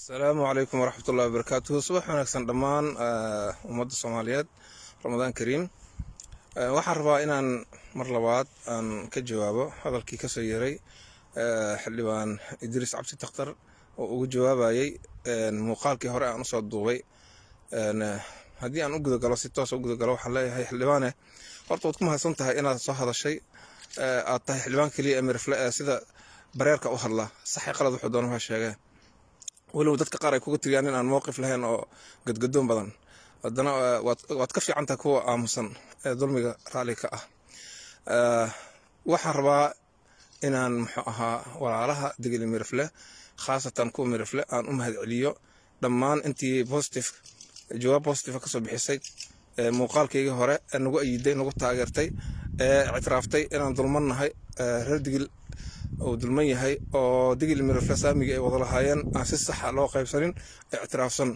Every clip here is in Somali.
السلام عليكم ورحمة الله وبركاته. صباح ونكسن دمان ومد الصوماليات رمضان كريم. وحربا إن مرلبات أن كجوابه هذا الكي كسيري حلوان إدريس عبسي تختر وجوابه أي مقال كي هراء نص الضوي هدي أن أقدر قلوا ستة أقدر قلوا حلا هي حلوانه أرتبطكم هسنتها إن صح هذا الشيء أعطيه حلوان كلي أمر فلا سيدا بريرك أوهلا صح قلد وحضانه هالشيء ولو dadka qaar ay kugu tiriyaan in aan mowqif lahayn oo gadgadoon badan hadana waad ka fiican tahay kuwa aamusan ee dulmiga raali ka ah waxaan rabaa inaan muxuu ahaa walaalaha digil mirfle khaasatan kuwa mirfle aan u mahad celiyo dhammaan intii jawaab positive ka soo bixisay muuqaalkayga hore nagu ayiday nagu taageertay ictiraaftay inaan dulmanahay reer digil oo dulman yahay oo digil mirfle saamiga ay wada lahaayeen aan si sax ah loo qaybsanin ictiraafsan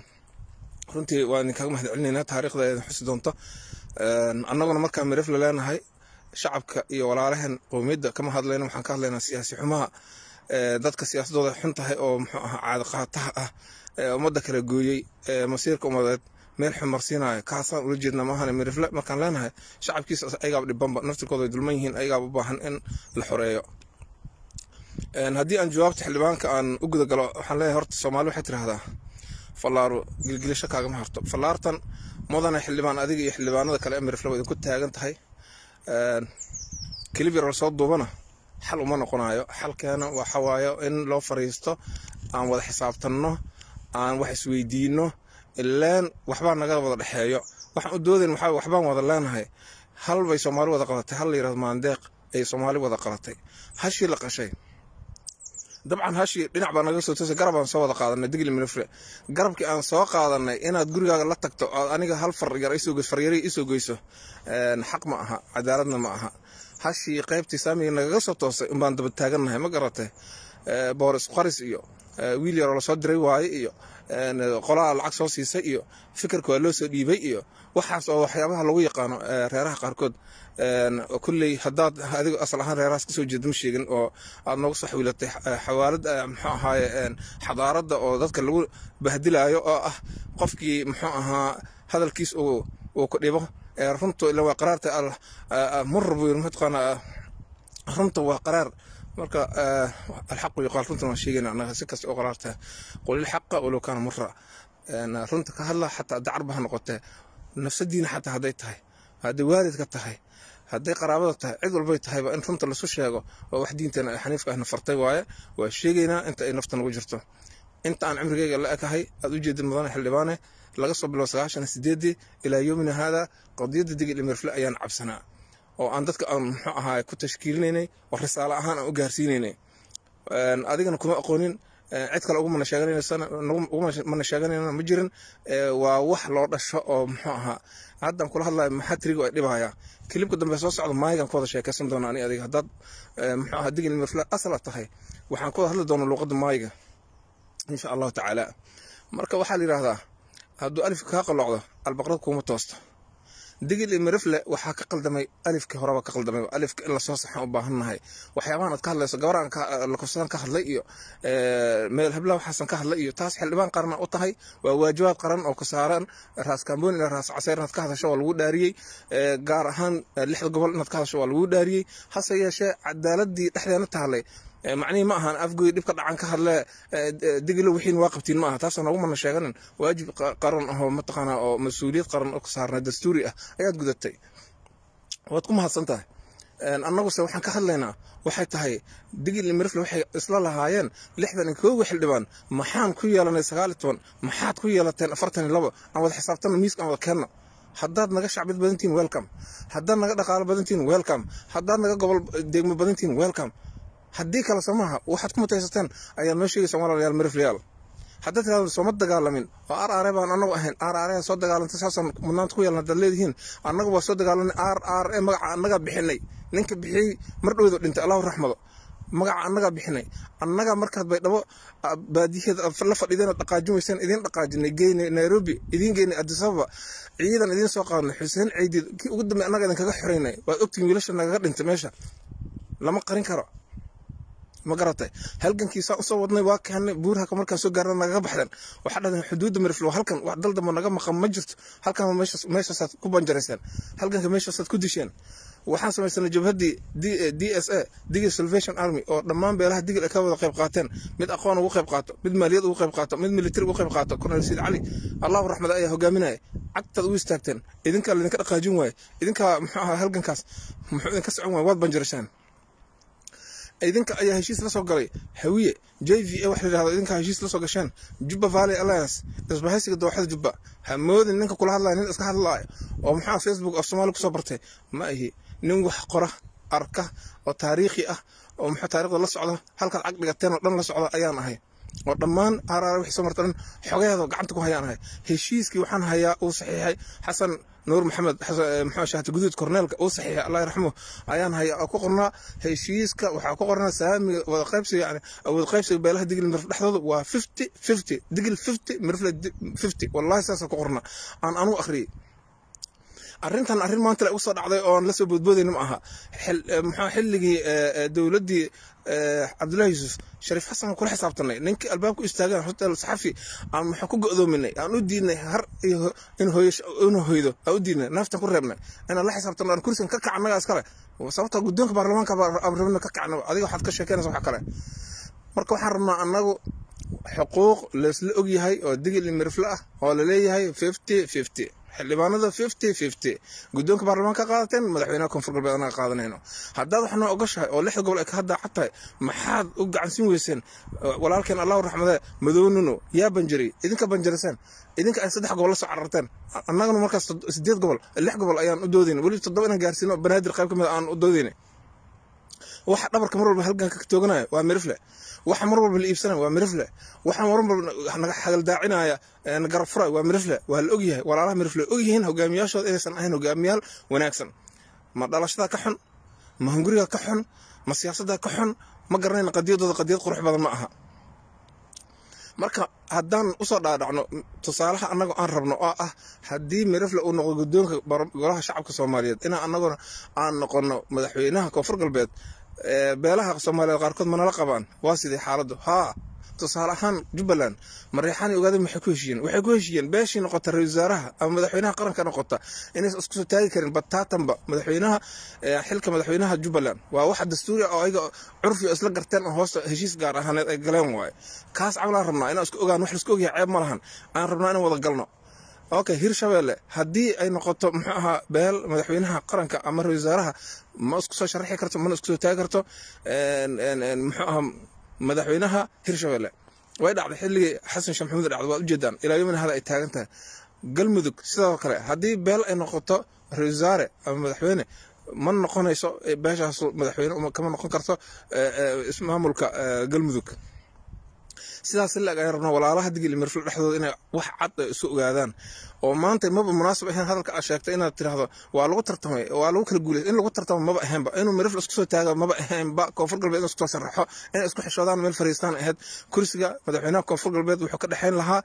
runtii waan kaga mahad celinayna taariikhda xusi doonto annaguna marka mirfle leenahay shacabka iyo walaalahan qowmiyadda kama hadlayno waxaan ka hadlaynaa siyaasi xumaha dadka siyaasadooda xun tahay oo muxuu ahaa caad qaataha ah ummadda kala gooyay masiirka ummadeed meel xumarsiinaya kaasaan ula jeedna maahan mirfle markaan leenahay shacabkiisa ayagaa dhibanba naftirkooda ay dulman yihiin ayagaa u baahan in la xoreeyo haddii aan jawaabta xildhibaanka aan u guda galo waxaan leeyahay horta Soomaali waxay tiraahdaa fallaaro gilgilisho kaagama harto fallaartan mudane xildhibaan adiga iyo xildhibaanada kale ee mirfle way ku taagan tahay kilibir soo duubana xal uma noqonayo xalkeena waxa waayo in loo fariisto aan wada xisaabtanno aan wax isweydiino ilaan waxba naga wada dhaxeeyo waxaan u doodeen waxbaan wada leenahay hal bay Soomaali wada qabatay hal yiraahdo maandeeq ay Soomaali wada qabatay hashi la qashay dabcan hashi dhinac baan naga soo toosay garab aan soo wada qaadanay digil mirfle garabkii aan soo qaadanay inaad gurigaaga la tagto aniga hal far yar isoo goyso xaq ma aha cadaaladna ma aha hashi qaybtii saamiga naga soo toosay in baan daba taaganahay ma garatay Boris Qaris iyo wiil yar oo la soo diray waay iyo qolaa lacag soo siisay iyo fikirka waa loo soo dhiibay iyo waxaas oo waxyaabaha lagu yaqaano reeraha qaarkood kulley hadaad adiga asal ahaan reerahaas ka soo jeedin sheegin oo aad noogu soo xawilatay xawaalad muxuu ahaa xadaarada oo dadka lagu bahdilaayo oo ah qofkii muxuu ahaa hadalkiis oo ku dhibo runtu ila waa qaraarta murbu matqana runtu waa qaraar marka الحق يقال runtan sheegayna anaga si kasto qaraarta qul الحق ولو كان مر runta ka hadla hatta dacarbaha noqotay nafsadiina hatta haday tahay haday waalidka tahay haday qaraabada tahay cid walba tahay in runta la soo sheego waa wax diintana xaniifka ahna fartay waaye waa sheegayna inta ay naftan ugu jirto inta aan cimrigayga la ekahay aad u jeedin mudan xildhibaane laga soo bilow 98 ilaa yoomina hada qadiyada digil mirfle ayaan cabsanaa oo aan dadka aan muxuu ahaa ku tashkiilinaynay oo risaalo ahaan aan u gaarsiinaynay adigana kuma aqoonin cid kale ugu mana sheeganayna ma jirin waa wax loo dhasho oo muxuu ahaa haddan kula hadlayo maxatriga ay dhibaya kilibka dambe soo socdo maayigan ku wada sheekaysan doona ani adiga haddaad muxuu ahaa digil mirfle asal tahay waxaan ku wada hadli doonaa luqadda maayiga insha Allah taala marka waxaa la yiraahdaa hadduu alif ka qalocdo albaqrad kuma toosto digil mirfle waxa ka qaldamay alifka horaba ka qaldamay alifka in la soo saxan u baahannahay waxyaabahan aad ka hadlayso gabaraan la kufsan ka hadlay iyo meel habla waxaan ka hadlay iyo taas xildhibaan qaran u tahay waa waajibaad qaran oo ka saaran raas kaamboon ila raas casayr ka hadasho waa lagu dhaariyay gaar ahaan lixda gobol inaad ka hadasho waa lagu dhaariyay hase yeeshee cadaaladii dhexdeena tahalay معني ما هن أفجوا دبك عن كهلا دقلوا وحين واقفتين معها تاسا نقوم من شغلنا واجب قرن هو متقنا أو مسؤولية قرن أكثر دستوري أيات جدتي وتقوم هالسنتها أنا قصة وحن كهلنا وحتى هاي دقل المرفل وحي إصلاح هايين لحظة نكوي حلبان محان كوي لنا سقالتون محات كوي لنا فرتني لبا أو حسابتنا ميسك أو كنا حداد نجا شعب بدنتين ويلكم حداد نجا دقال بدنتين ويلكم حداد نجا قبل دقم بدنتين ويلكم haddii kala samaha waxaad ku mutaysataan ayaa noo sheegay Soomaaliya mirfleyaal haddii aad soo mad dagaalamin oo RR baan anagu ahayn RR soo dagaalantay saasan mudnaanta ku yeelna daleedihiin anagu waa soo dagaalanay RR magaca anaga bixinay ninka bixiyay mar dhowdo dhintay Allahu raxmado magaca anaga bixinay anaga markaad bay dhabo baadiyada la fadhiidana dhaqaajinaysan idin dhaqaajinay geynay Nairobi idin geynay Addis Ababa ciidan idin soo qaadnay Xuseen Ciidi ugu dambe anaga idin kaga xireynay waa ogtiin wiilasha naga dhintay meesha lama qarin karo ma garatay halgankiisa u soo wadnay waa keenay buuraha ka markaan soo gaarnay naga baxdan waxa dhadan xuduudda miriflo halkan wax daldama naga maqan ma jirto halkan meeshaas ku banjaraysan halganka meeshaas ku disheen waxaan samaysanay jabhadii DSA Digil Salvation Army oo dhammaan beelaha digil ka wada qayb qaateen mid aqoon ugu qayb qaato mid maaliyad ugu qayb qaato mid military ugu qayb qaato Colonel Said Ali Allahu rahmada ayaa hogaaminay cagtad u istaagteen idinka la idinka dhaqaajin waay idinka muxuu ahaa halgankaas muxuu idinka socon waay wad banjaraysan idinka ayaa heshiis la soo galay hawiye JVA wax la yiraahdo idinka heshiis la soo gasheen Jubba Valley Alliance isbahaysiga dooxada Jubba hamoodin ninka kula hadlay nin iska hadlay oo maxaa Facebook af Soomaali ku soo bartay ma ahi nin wax qora arka oo taariikhi ah oo maxaa taariikhda la socda halka ag dhigateen oo dhan la socda ayaan ahay oo dhammaan araar wixii soo martan xogeeyada gacanta ku hayaan ahay heshiiskii waxaan hayaa uu saxiixay Xasan نور محمد محمد شهد جدود كورنيل أو صحيح الله يرحمه أيان هي أكو قرنا هيشيسك وحكو قرنا سامي وقيبس يعني أو القيبس بيله دقل مرفلح و 50 دقل 50 مرفلح 50 والله ساس أكو قرنا أنا أخري أرنتان أرن ما أنت لا أوصل عليه أو لسه بدبودي معها حلقي دولدي عبد الله يوسف شريف حسن كل حسابتنا نك الباب استاجر حتى الصحفي عم حكوا قدو مني أنا ودينا هر إنه هيدو أودينا نفط كل ربنا أنا لا حسابتنا أنا كرسي كك عنا أسكره وصوت قدامك برلمان كبرلمان كك عنا هذه واحد كشكان صح كله مركو حرنا أنه حقوق لسلوجي هاي أو دقيق المرفلة ولا ليه هاي 50-50 xildhibaanada 50-50 guddoonka baarlamaanka qaadateen madaxweynaha koonfur galbeed anaga qaadanayno haddaad waxna ogashahay oo lix gobol ay ka hadda xatay maxaad u gacansin weyseen walaalkeen Allahu raxmada madoonino yaa banjari idinka banjarisan idinka ay saddex gobol la soo cararteen annaguna markaas 8 gobol 6 gobol ayaan u doodinay wali 7 inaan gaarsino banaadir qayb kamid aan u doodinay waxa dhabarka mar walba halgan ka tooganayo waa mirifle waxa mar walba la iibsanay waa mirifle waxa mar walba naga xagal daacinaya garab furay waa mirifle waa la ogyahay walaalaha mirifle ogyihiin hogaamiyaashooda inaysan ahayn hogaamiyaal wanaagsan ma dhalashada ka xun ma hunguriga ka xun ma siyaasadda ka xun ma garanayna qadiyadooda qadiyad qurux badan ma aha marka haddaan u soo dhaadhacno tusaalaha annaga aan rabno oo ah haddii mirifle uu noqdo guddoonka golaha shacabka Soomaaliyeed ina annaguna aan noqono madaxweynaha koonfur galbeed beelaha Soomaaliyeed qaarkood ma nala qabaan waa sidii xaaladdu tusaale ahaan Jubbaland Mariixaan ogaadeen waxay ku heshiiyeen beeshii noqota ra'iisul wasaaraha ama madaxweynaha qaranka noqota inay isku soo taagi karin bataatanba madaxweynaha xilka madaxweynaha Jubbaland waa wax dastuuri ah oo ayaga curfi isla garteen oo hoosta heshiis gaar ahaaneed ay galeen waay kaas cawlaan rabnaa inaan isku ogaan wax isku ogyahay ceeb ma lahan aan rabnaa inaan wada galno okay Hirshabelle haddii ay noqoto muxuu ahaa beel madaxweynaha qaranka ama ra'iisul wasaaraha ma isku soo sharxi karto ma isku soo taagi karto muxuu ahaa madaxweynaha Hirshabelle way dhacday xilligii Xasan Sheekh Maxamuud dhacday waa u jeedaan ilaa yoomin hada ay taagan tahay galmudug sidoo kale haddii beel ay noqoto ra'iisul wasaare ama madaxweyne ma noqonayso beeshaas madaxweyne kama noqon karto ismaamulka galmudug sidaas la ay rabno walaalaha digil mirfil dhaxdooda inay wax cad isu ogaadaan oo maanta maba munaasab ahayn hadalka aad sheegtay inaad tiraahdo waa lagu tartamay waa lagu kala guuleeyay in lagu tartamo maba ahaynba inuu mirfil isku soo taago maba ahaynba koonfur galbeed isku soo sharaxo inay isku xishoodaan meel fariistaan ahayd kursiga madaxweynaha koonfur galbeed wuxuu ka dhaxayn lahaa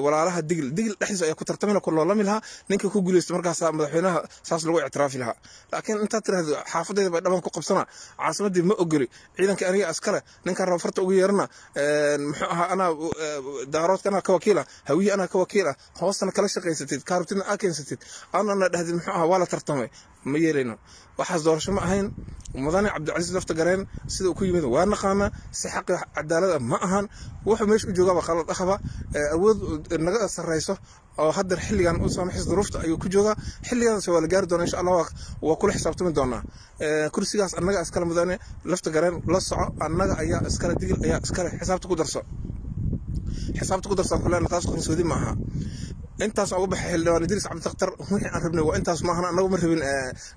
walaalaha digil dhaxdiisa ay ku tartamina ku loolami lahaa ninka ku guuleystay markaas madaxweynaha saas lagu ictiraafi lahaa laakiin inta tiraahdo xaafadeeda bay dhaban ku qabsana caasimadii ma ogoli ciidanka aniga askare ninka rafarta ugu yeerna muxuu أنا دارات أنا كوكيلة هوية أنا كوكيلة هوستنا كلا شقي ستيد كاربتين أكين ستيد أنا ده محها ولا ترتمي ميرينا وحز دور شو معهين ومضاني عبد العزيز لفت جرين سيدو كوي مذ وأنا قامة سحق عدالة معهن وحمش جوجا خلاص أخذ أود النجاة الرئيسة أو هذا الحل كان أصلا محس ظروفته أيو كجوجا حل كان سوى الجاردون إن شاء الله وكل حسابته من دونا كرسي جاس النجاة أسكال مضاني لفت جرين لصع النجاة أيا أسكال ديجل أيا أسكال حسابته قدرسه حسابته قدرسه كلنا نتاس خمسودي معها أنت صعوبة حل لو ندرس عم تختار وين عربنا وأنت اسمعنا أنا ومرهبين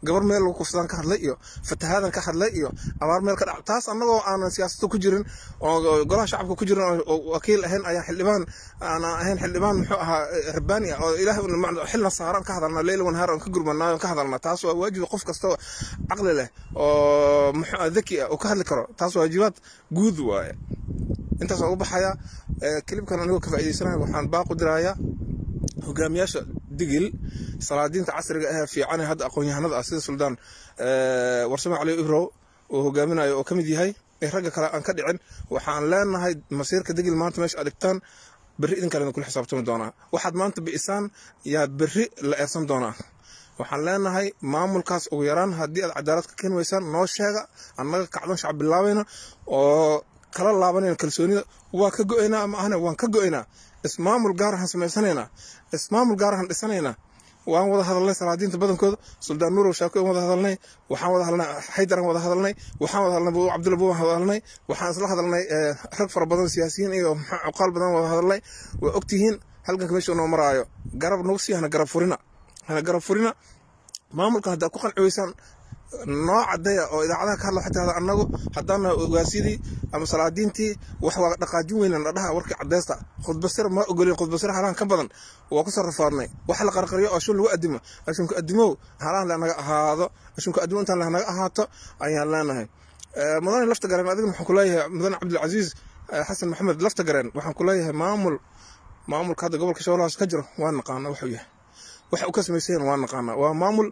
قبل ما يلو كفلان كهر لقيه فتهذا كهر لقيه أمر ما يلقى تاس أنا سياسته كجرن وقرا شعبك كجرن وكيل هن أي حلبان أنا هن حلبان ربانية أو إله حلنا السهران كهذا لنا ليل ونهار كجر منا كهذا لنا تاس واجب قف كستوى عقل له ذكي وكهر الكرة تاس واجبات جوذوا أنت صعوبة حياة كلب كان له كفاية سنة وحن باقو دراية hogaamiyaasha digil salaadiinta casriga ah fiican hada aqoon-yahanada sida Suldaan Warsame Cali Ibro oo hogaaminayo oo kamid yahay ragga kale aan ka dhicin waxaan leenahay masiirka digil maanta meesha aad dhigtaan berri idin kalena kula xisaabtami doonaa waxaad maanta bi'isaan yaa berri la eersan doonaa waxaan leenahay maamulkaas ugu yaraan haddii aad cadaalad ka keeni weysaan noo sheega annaga kacdan shacab bilaabayna oo kala laabanayna kalsoonida waa ka go'aynaa ama ahna waan ka go'aynaa ismaamul gaar ahaan samaysanaynaa ismaamul gaar ahaan dhisanaynaa waan wada hadalnay salaadiinta badankooda suldaan nuurow shaako wada hadalnay waxaan wada hadalnay xaydaran wada hadalnay waxaan wada hadalnay cabdulla buuban wada hadalnay waxaan isla hadalnay rag fara badan siyaasiyiin iyo cuqaal badan wada hadalnay waa ogtihiin halkanka meesha noo maraayo garab nagu sii hana garab furina maamulka haddaad ku qanci weysaan noo cadeeya oo idaacadaha ka hadla xataa annagu haddaan ogaasidii ama salaadiintii wax waa dhaqaajin weynan dhadhaha warkii cadeysta khudbasir ma ogolin khudbasir halaan ka badan waa ku soo rafaadnay wax la qarqariyo oo shul lagu adimo ashunka adimow halaan la naga ahaado ashunka adimo intaan la naga ahaato ayaan leenahay mudane lafta garan adiga waxaan ku leeyahay mudane cabdilcasiis xasan maxamed lafta garan waxaan ku leeyahay maamulka hadda gobolka Shabeellaha ka jiro waan naqaana wuxuu yahay waxa uu ka sameeyay waan naqaana waa maamul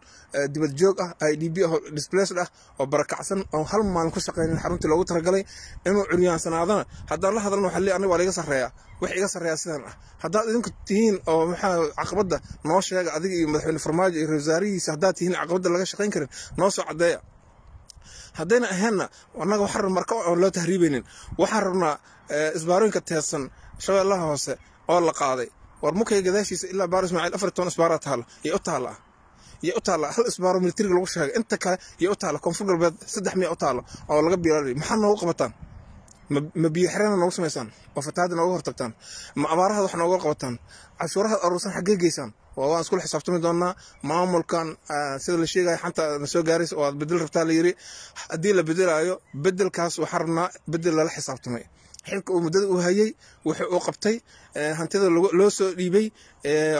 dibad joog ah IDP oo displaced ah oo barakacsan oo hal maalin ku shaqeynay xaruntii loogu talagalay inuu curyaansanaadana haddaan la hadalno waxa leeyahay aniga waa iga sareeya wax iga sareeya sidan ah haddaad idinku tihiin oo maxaa caqabada noo sheega adiga iyo madaxweyne farmaajo iyo wasaarihiisa haddaad tihiin caqabada laga shaqeyn karin noo soo cadeeya haddayna ahaynna annaga waxaan rabnaa marka oo loo tahriibaynin waxaan rabnaa isbaarooyinka teesan Shabeellaha hoose oo la qaaday war mukay gadaashiisa ilaa baar Ismaaciil 14 isbaara taalo iyo u taala hal isbaaro militariga lagu sheegay inta kale iyo u taala koonfur galbeed 300 u taalo oo laga biiray maxaa noogu qabataan ma biyo xirana noogu sameeysan oo fataada noogu hortagtaan ma abaaraha wax noogu qabataan cashuuraha aruusan xagee geeysan waan isku xisaabtami doonaa maamulkan sida la sheegay xanta soo gaaris oo bedel rabtaa la yiri hadii la bedelayo bedelkaas waxa rabnaa bedel la xisaabtamay xilka uu mudada u hayay wuxuu u qabtay hantida loo soo dhiibay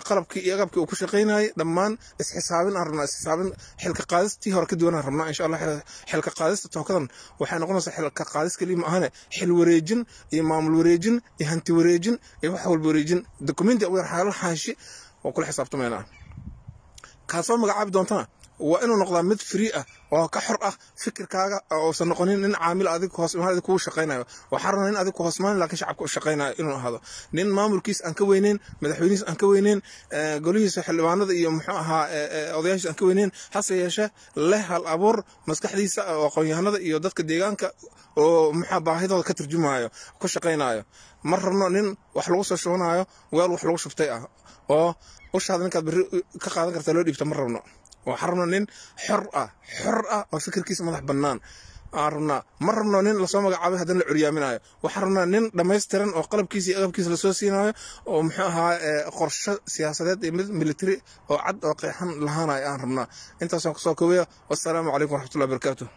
qalabkii iyo agabkii uu ku shaqeynayay dhammaan isxisaabin arna isxisaabin xilka qaadistii hore ka duwanaan rabnaa insha Allah xilka qaadista tookadan waxay noqonaysaa xilka qaadis kaliya ma ahane xil wareejin iyo maamul wareejin iyo hanti wareejin iyo wax walba wareejin dokumenti oo xaalad xaashi oo kula xisaabtamayna kaasoo magacaabi doontana waa inuu noqdaa mid free ah oo ka xor ah fikirkaaga oo san noqonin nin caamil adig hoos imaanada ku shaqeynayo waxa rabnaa in adig ku hoosmaan laakiin shacabku shaqeynayo inuu ahaado nin maamulkiis aan ka weyneyn madaxweynihiis aan ka weyneyn golihiisa xildhibaanada iyo muxuu ahaa odayaashiisa aan ka weyneyn hase yeeshee leh hal abuur maskaxdiisa oo aqoon-yahanada iyo dadka deegaanka oo muxuu baahidooda ka turjumayo ku shaqeynayo mar rabno nin wax lagu soo shubanayo weel wax lagu shubtay ah oo ushaada ninkaad bari ka qaadan kartaa loo dhiibta mar rabno وحرمنا نين حر وفكركيس مدح بنان عرفنا مرنا نين لسوما قاعد هذا العريامين وحرمنا نين دميسترن او قلبكيسي اغبكيس لسو سينايو او مخاها قرشه سياسات ميليتري او عد او قيحان لهانا ان ربنا انت سو كوبيا والسلام عليكم ورحمه الله وبركاته